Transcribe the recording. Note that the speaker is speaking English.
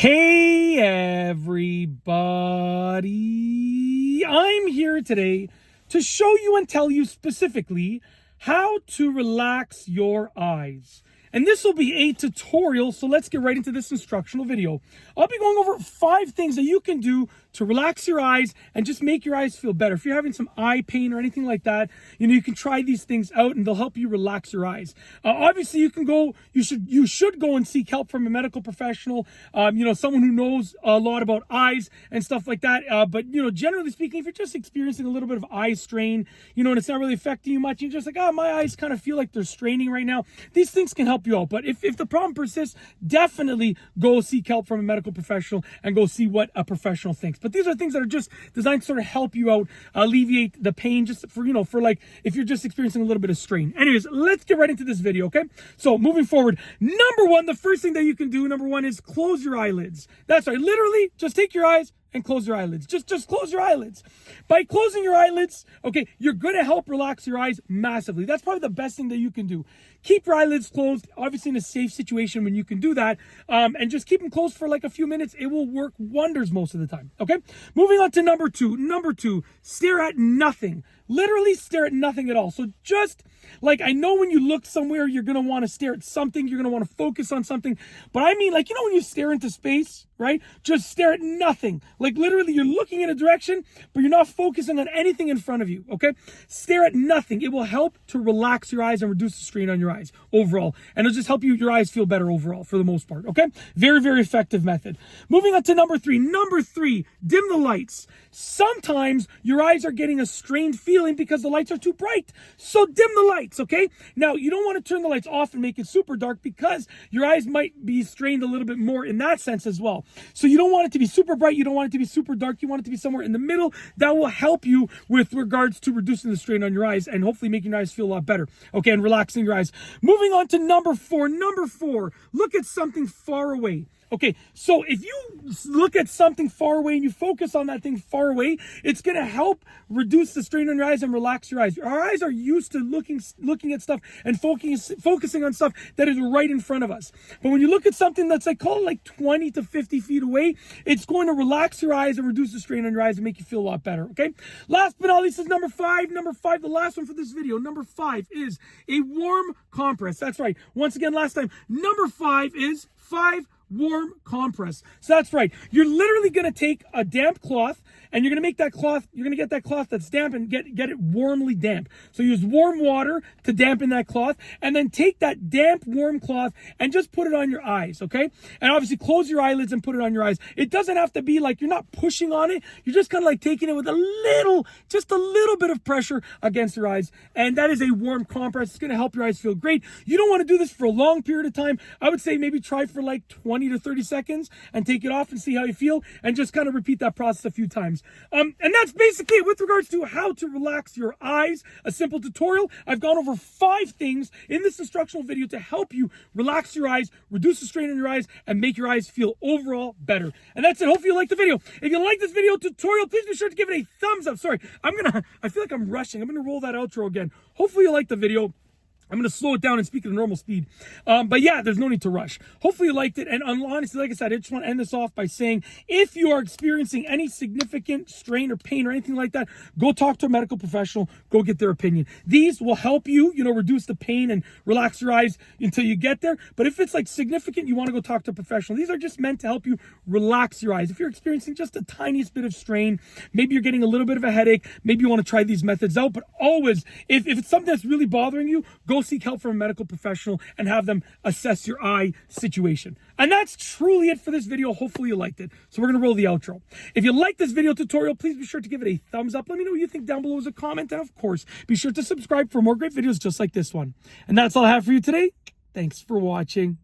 Hey everybody, I'm here today to show you and tell you specifically how to relax your eyes. And this will be a tutorial, so let's get right into this instructional video. I'll be going over 5 things that you can do to relax your eyes and just make your eyes feel better. If you're having some eye pain or anything like that, you can try these things out and they'll help you relax your eyes. Obviously, you should go and seek help from a medical professional, someone who knows a lot about eyes and stuff like that. But generally speaking, if you're just experiencing a little bit of eye strain, and it's not really affecting you much, you're just like, my eyes kind of feel like they're straining right now. These things can help you out. But if the problem persists, definitely go seek help from a medical professional and go see what a professional thinks. But these are things that are just designed to sort of help you out, alleviate the pain, just for like if you're just experiencing a little bit of strain. Anyways, let's get right into this video, okay? So moving forward, number one, the first thing that you can do, is close your eyelids. That's right. Literally, just take your eyes and close your eyelids. Just close your eyelids. By closing your eyelids, okay, you're going to help relax your eyes massively. That's probably the best thing that you can do. Keep your eyelids closed, obviously in a safe situation when you can do that, and just keep them closed for like a few minutes. It will work wonders most of the time, okay? Moving on to number two. Number two, stare at nothing. Literally stare at nothing at all. So just like, I know when you look somewhere, you're going to want to stare at something. You're going to want to focus on something. But I mean, like, when you stare into space, right? Just stare at nothing. Like literally you're looking in a direction, but you're not focusing on anything in front of you, okay? Stare at nothing. It will help to relax your eyes and reduce the strain on your eyes overall. And it'll just help your eyes feel better overall for the most part, okay? Very, very effective method. Moving on to number three. Number three, dim the lights. Sometimes your eyes are getting a strained feeling because the lights are too bright. So dim the lights, okay? Now, you don't want to turn the lights off and make it super dark because your eyes might be strained a little bit more in that sense as well. So you don't want it to be super bright. You don't want it to be super dark. You want it to be somewhere in the middle. That will help you with regards to reducing the strain on your eyes and hopefully making your eyes feel a lot better, okay, and relaxing your eyes. Moving on to number four. Number four, look at something far away. Okay, so if you look at something far away and you focus on that thing far away, it's going to help reduce the strain on your eyes and relax your eyes. Our eyes are used to looking at stuff and focusing on stuff that is right in front of us. But when you look at something that's call it 20 to 50 feet away, it's going to relax your eyes and reduce the strain on your eyes and make you feel a lot better, okay? Last but not least is number five. Number five, the last one for this video. Number five is a warm compress. That's right. Once again, last time, number five is 5 warm compress. So that's right. You're literally going to take a damp cloth and you're going to make that cloth, you're going to get that cloth that's damp and get it warmly damp. So use warm water to dampen that cloth and then take that damp, warm cloth and just put it on your eyes, okay? And obviously close your eyelids and put it on your eyes. It doesn't have to be like, you're not pushing on it. You're just kind of taking it with just a little bit of pressure against your eyes. And that is a warm compress. It's going to help your eyes feel great. You don't want to do this for a long period of time. I would say maybe try for 20 to 30 seconds and take it off and see how you feel and just kind of repeat that process a few times. And that's basically it with regards to how to relax your eyes. A simple tutorial. I've gone over 5 things in this instructional video to help you relax your eyes, reduce the strain on your eyes, and make your eyes feel overall better. And that's it. Hopefully you like the video. If you like this video tutorial, please be sure to give it a thumbs up. Sorry, I feel like I'm rushing. I'm going to roll that outro again. Hopefully you like the video. I'm going to slow it down and speak at a normal speed. But yeah, there's no need to rush. Hopefully you liked it. And honestly, like I said, I just want to end this off by saying, if you are experiencing any significant strain or pain or anything like that, go talk to a medical professional. Go get their opinion. These will help you, reduce the pain and relax your eyes until you get there. But if it's significant, you want to go talk to a professional. These are just meant to help you relax your eyes. If you're experiencing just the tiniest bit of strain, maybe you're getting a little bit of a headache, maybe you want to try these methods out. But always, if it's something that's really bothering you, go seek help from a medical professional and have them assess your eye situation. And that's truly it for this video. Hopefully you liked it. So we're going to roll the outro. If you like this video tutorial, please be sure to give it a thumbs up. Let me know what you think down below as a comment. And of course, be sure to subscribe for more great videos just like this one. And that's all I have for you today. Thanks for watching.